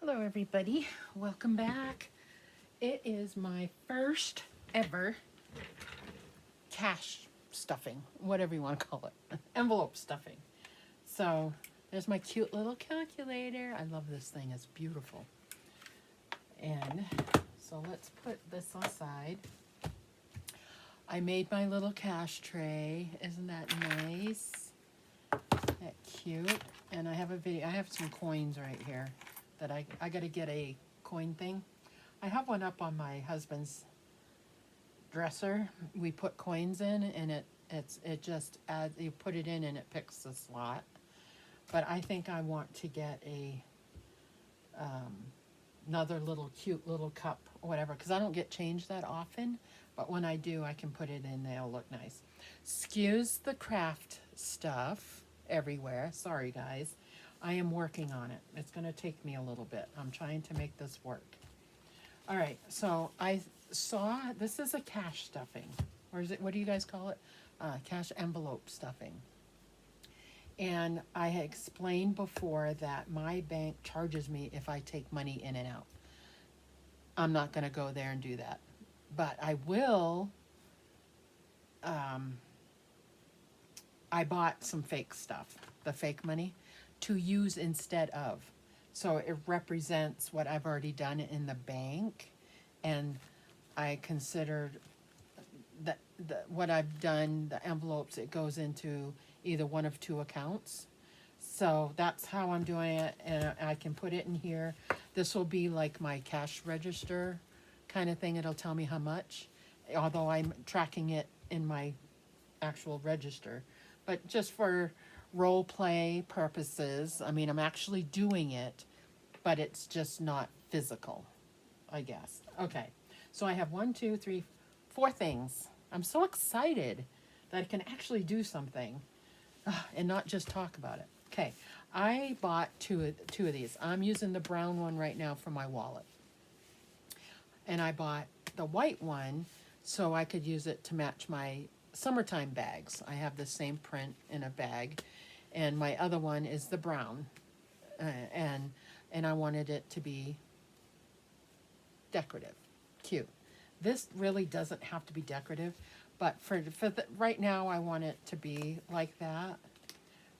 Hello everybody, welcome back. It is my first ever cash stuffing, whatever you want to call it, envelope stuffing. So there's my cute little calculator. I love this thing, it's beautiful. And so let's put this aside. I made my little cash tray, isn't that nice? That cute. And I have a video, I have some coins right here that I got to get a coin thing. I have one up on my husband's dresser. We put coins in and it just adds, you put it in and it picks the slot. But I think I want to get a another little cute little cup or whatever, because I don't get change that often, but when I do I can put it in, they'll look nice. Excuse the craft stuff everywhere, sorry guys. I am working on it. It's going to take me a little bit. I'm trying to make this work. All right, so I saw, this is a cash stuffing, or is it, what do you guys call it? Cash envelope stuffing. And I had explained before that my bank charges me if I take money in and out. I'm not going to go there and do that. But I will, I bought some fake stuff, the fake money, to use instead of. So it represents what I've already done in the bank, and I considered that what I've done, the envelopes, it goes into either one of two accounts. So that's how I'm doing it, and I can put it in here. This will be like my cash register kind of thing. It'll tell me how much, although I'm tracking it in my actual register. But just for role play purposes, I mean, I'm actually doing it, but it's just not physical, I guess. Okay, so I have 1, 2, 3, 4 things. I'm so excited that I can actually do something and not just talk about it. Okay, I bought two of these. I'm using the brown one right now for my wallet. And I bought the white one so I could use it to match my summertime bags. I have the same print in a bag. And my other one is the brown. And I wanted it to be decorative, cute. This really doesn't have to be decorative, but for right now I want it to be like that.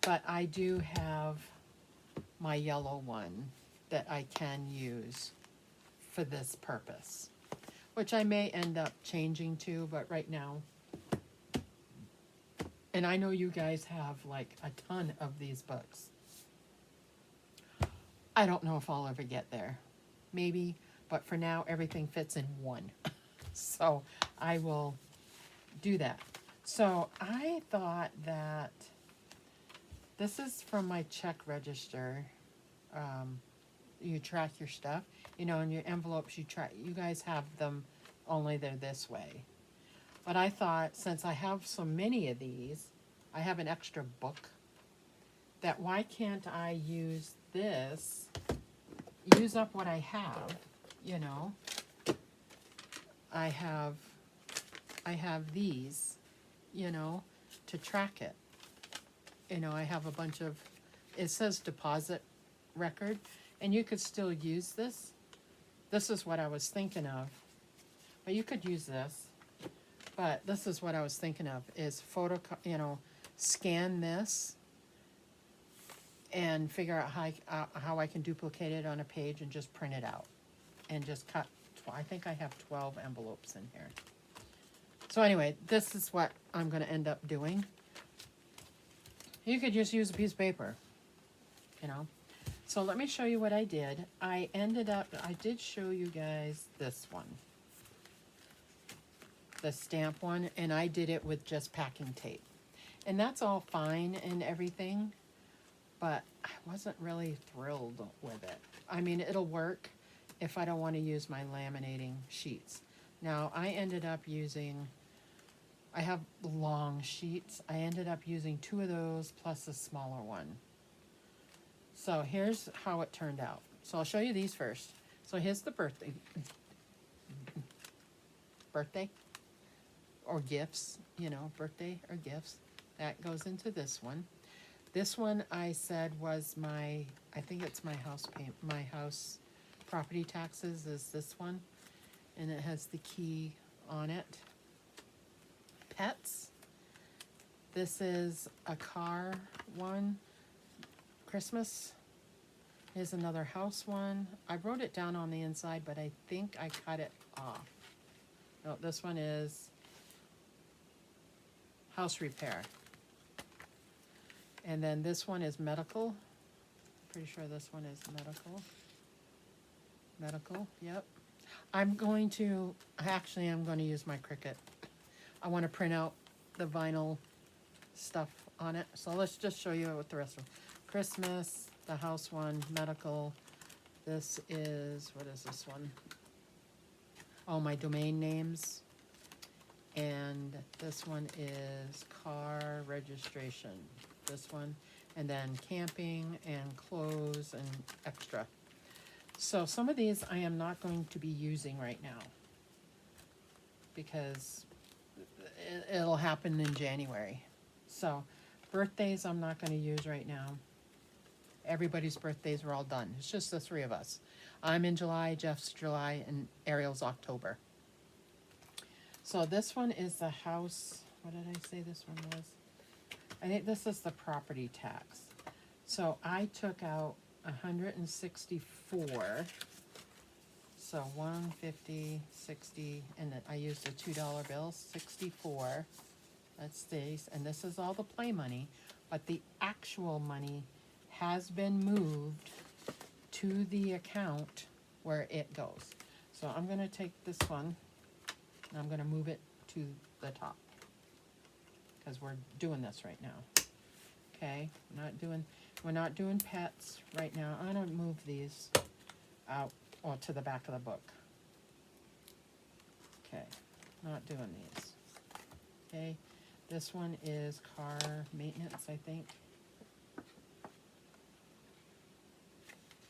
But I do have my yellow one that I can use for this purpose, which I may end up changing to, but right now. And I know you guys have like a ton of these books. I don't know if I'll ever get there. Maybe, but for now everything fits in one. So I will do that. So I thought that this is from my check register. You track your stuff. You know, in your envelopes, you guys have them, only they're this way. But I thought, since I have so many of these, I have an extra book, that why can't I use this, use up what I have, you know. I have these, you know, to track it. You know, I have a bunch of, it says deposit record, and you could still use this. This is what I was thinking of. But you could use this. But this is what I was thinking of, is scan this and figure out how I can duplicate it on a page and just print it out. And just cut, I think I have 12 envelopes in here. So anyway, this is what I'm going to end up doing. You could just use a piece of paper, you know. So let me show you what I did. I did show you guys this one. The stamp one, and I did it with just packing tape. And that's all fine and everything, but I wasn't really thrilled with it. I mean, it'll work if I don't want to use my laminating sheets. Now, I ended up using, I have long sheets. I ended up using 2 of those plus a smaller one. So here's how it turned out. So I'll show you these first. So here's the birthday or gifts, you know, birthday or gifts. That goes into this one. This one I said was my, I think it's my house paint, my house property taxes is this one, and it has the key on it. Pets, this is a car one. Christmas is another house one. I wrote it down on the inside, but I think I cut it off. No, this one is house repair. And then this one is medical. Pretty sure this one is medical. Medical, yep. I'm going to use my Cricut. I want to print out the vinyl stuff on it. So let's just show you what the rest of them. Christmas, the house one, medical. This is, what is this one? Oh, my domain names. And this one is car registration. This one. And then camping and clothes and extra. So some of these I am not going to be using right now because it'll happen in January. So birthdays I'm not going to use right now. Everybody's birthdays are all done. It's just the three of us. I'm in July, Jeff's July, and Ariel's October. So this one is the house. What did I say this one was? I think this is the property tax. So I took out 164. So 150, 60, and then I used a $2 bill, 64. That's these, and this is all the play money, but the actual money has been moved to the account where it goes. So I'm going to take this one and I'm going to move it to the top because we're doing this right now. Okay, we're not doing pets right now. I'm going to move these out or to the back of the book. Okay, not doing these. Okay, this one is car maintenance, I think.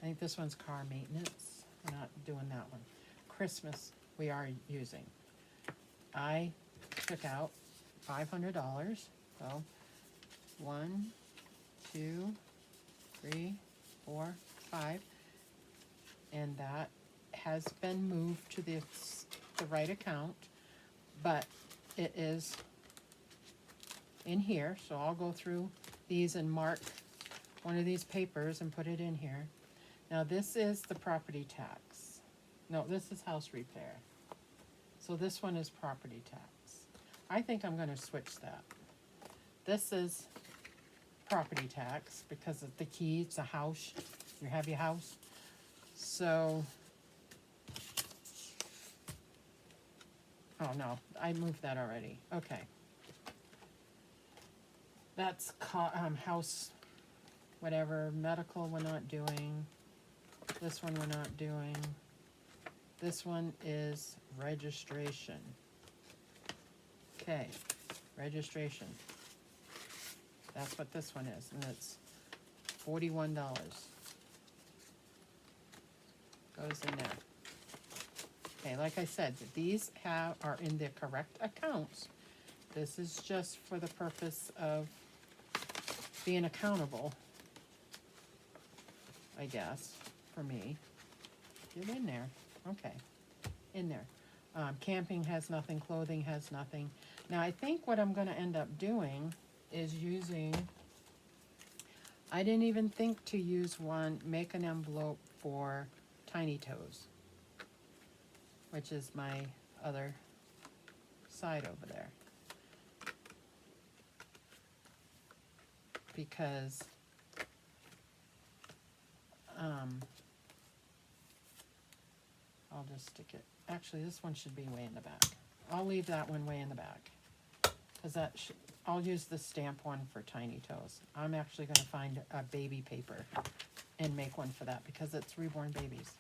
I think this one's car maintenance. We're not doing that one. Christmas, we are using. I took out $500. So 1, 2, 3, 4, 5. And that has been moved to the right account, but it is in here. So I'll go through these and mark one of these papers and put it in here. Now this is the property tax. No, this is house repair. So this one is property tax. I think I'm going to switch that. This is property tax because of the key. It's a house. You have your house. So, oh no, I moved that already. Okay. That's house, whatever. Medical we're not doing. This one we're not doing. This one is registration. Okay, registration. That's what this one is, and it's $41. Goes in there. Okay, like I said, these are in the correct accounts. This is just for the purpose of being accountable, I guess, for me. Get in there. Okay, in there. Camping has nothing, clothing has nothing. Now I think what I'm going to end up doing is using, I didn't even think to use one, make an envelope for Tiny Toes, which is my other side over there. Because I'll just stick it. Actually, this one should be way in the back. I'll leave that one way in the back. Because I'll use the stamp one for Tiny Toes. I'm actually going to find a baby paper and make one for that because it's reborn babies.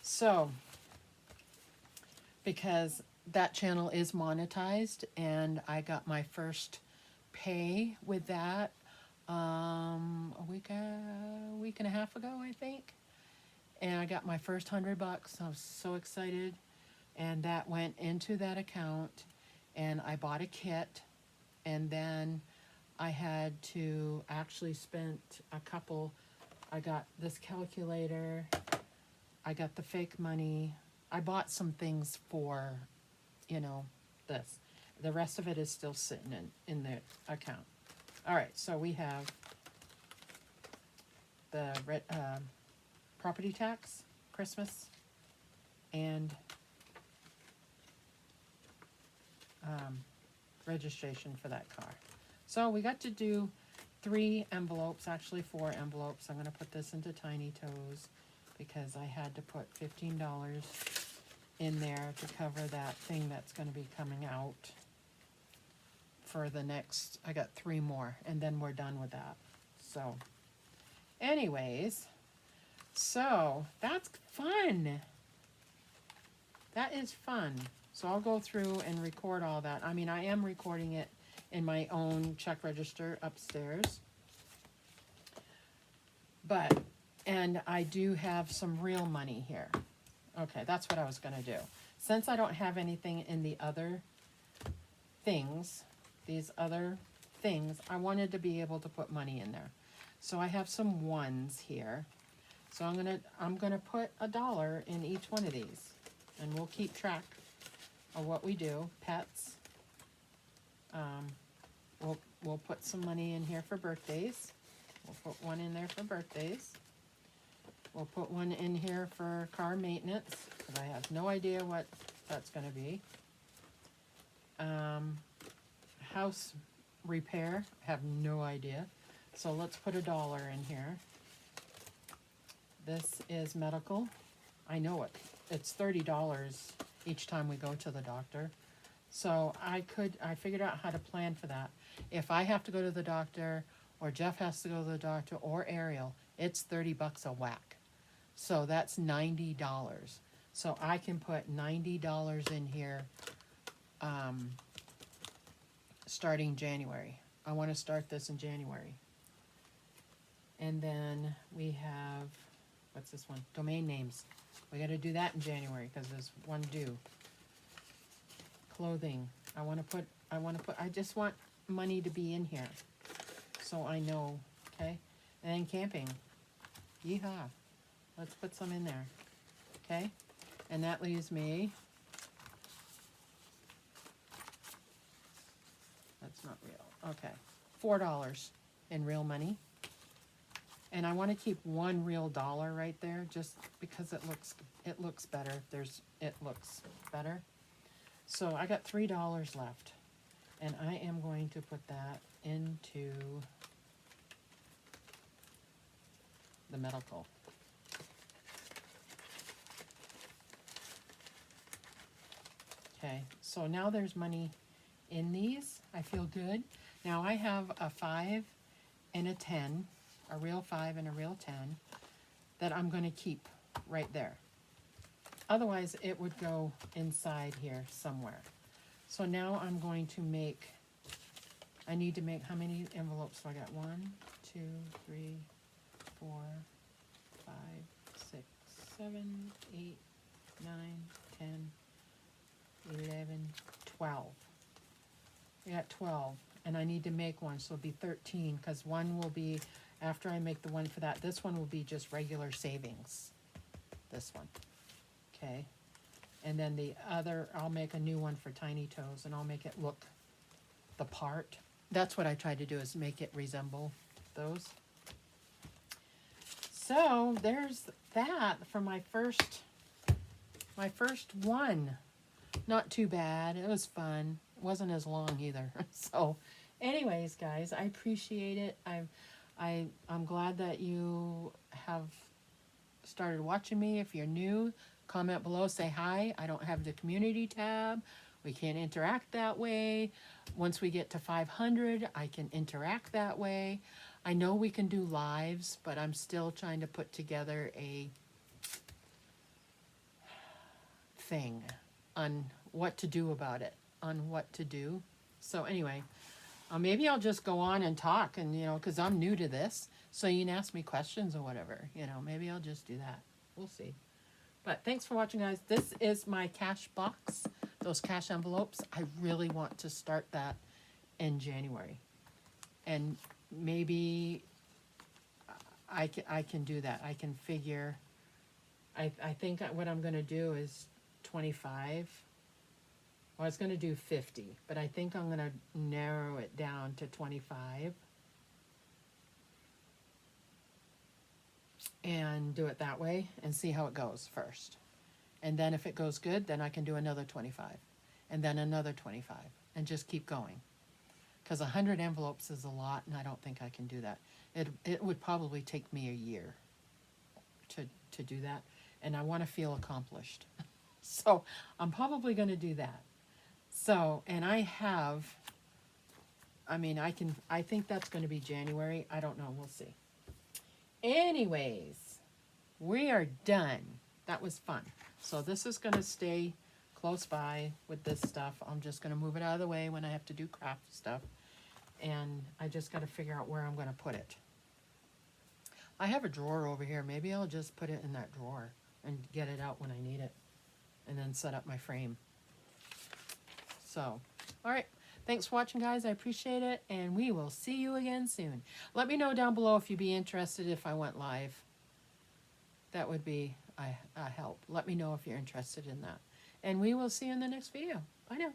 So, because that channel is monetized and I got my first pay with that a week and a half ago, I think. And I got my first $100. I was so excited. And that went into that account. And I bought a kit. And then I had to actually spend a couple. I got this calculator. I got the fake money. I bought some things for, you know, this. The rest of it is still sitting in the account. All right, so we have the property tax, Christmas, and registration for that car. So we got to do 3 envelopes, actually 4 envelopes. I'm going to put this into Tiny Toes because I had to put $15 in there to cover that thing that's going to be coming out for the next, I got 3 more, and then we're done with that. So anyways, so that's fun. That is fun. So I'll go through and record all that. I mean, I am recording it in my own check register upstairs. But, and I do have some real money here. Okay, that's what I was going to do. Since I don't have anything in the other things, these other things, I wanted to be able to put money in there. So I have some ones here. So I'm gonna put $1 in each one of these, and we'll keep track of what we do. Pets. We'll put some money in here for birthdays. We'll put one in there for birthdays. We'll put one in here for car maintenance, because I have no idea what that's going to be. House repair, have no idea. So let's put $1 in here. This is medical. I know it. It's $30 each time we go to the doctor. So I figured out how to plan for that. If I have to go to the doctor, or Jeff has to go to the doctor, or Ariel, it's $30 a whack. So that's $90. So I can put $90 in here starting January. I want to start this in January. And then we have, what's this one? Domain names. We got to do that in January because there's one due. Clothing. I just want money to be in here. So I know, okay? And then camping. Yeehaw. Let's put some in there, okay? And that leaves me, that's not real, okay, $4 in real money. And I want to keep one real dollar right there, just because it looks better. It looks better. So I got $3 left, and I am going to put that into the medical. Okay, so now there's money in these. I feel good. Now I have a 5 and a 10, a real 5 and a real 10, that I'm going to keep right there. Otherwise, it would go inside here somewhere. So now I'm going to make, I need to make, how many envelopes? So I got 1, 2, 3, 4, 5, 6, 7, 8, 9, 10, 11, 12. I got 12, and I need to make one, so it'll be 13, because one will be, after I make the one for that, this one will be just regular savings. This one. Okay. And then the other, I'll make a new one for Tiny Toes, and I'll make it look the part. That's what I tried to do, is make it resemble those. So there's that for my first one. Not too bad. It was fun. It wasn't as long either. So anyways, guys, I appreciate it. I'm glad that you have started watching me. If you're new, comment below, say hi. I don't have the community tab. We can't interact that way. Once we get to 500, I can interact that way. I know we can do lives, but I'm still trying to put together a thing on what to do about it, on what to do. So anyway, maybe I'll just go on and talk, and because I'm new to this, so you can ask me questions or whatever. Maybe I'll just do that. We'll see. But thanks for watching, guys. This is my cash box, those cash envelopes. I really want to start that in January, and maybe I can do that. I can figure I think what I'm going to do is 25. Well, I was going to do 50, but I think I'm going to narrow it down to 25 and do it that way and see how it goes first. And then if it goes good, then I can do another 25 and then another 25 and just keep going. Because 100 envelopes is a lot, and I don't think I can do that. It would probably take me a year to do that, and I want to feel accomplished. So I'm probably going to do that. So, and I think that's going to be January. I don't know. We'll see. Anyways, we are done. That was fun. So this is going to stay close by with this stuff. I'm just going to move it out of the way when I have to do craft stuff. And I just got to figure out where I'm going to put it. I have a drawer over here. Maybe I'll just put it in that drawer and get it out when I need it. And then set up my frame. So, all right. Thanks for watching, guys. I appreciate it. And we will see you again soon. Let me know down below if you'd be interested if I went live. That would be a help. Let me know if you're interested in that. And we will see you in the next video. Bye now.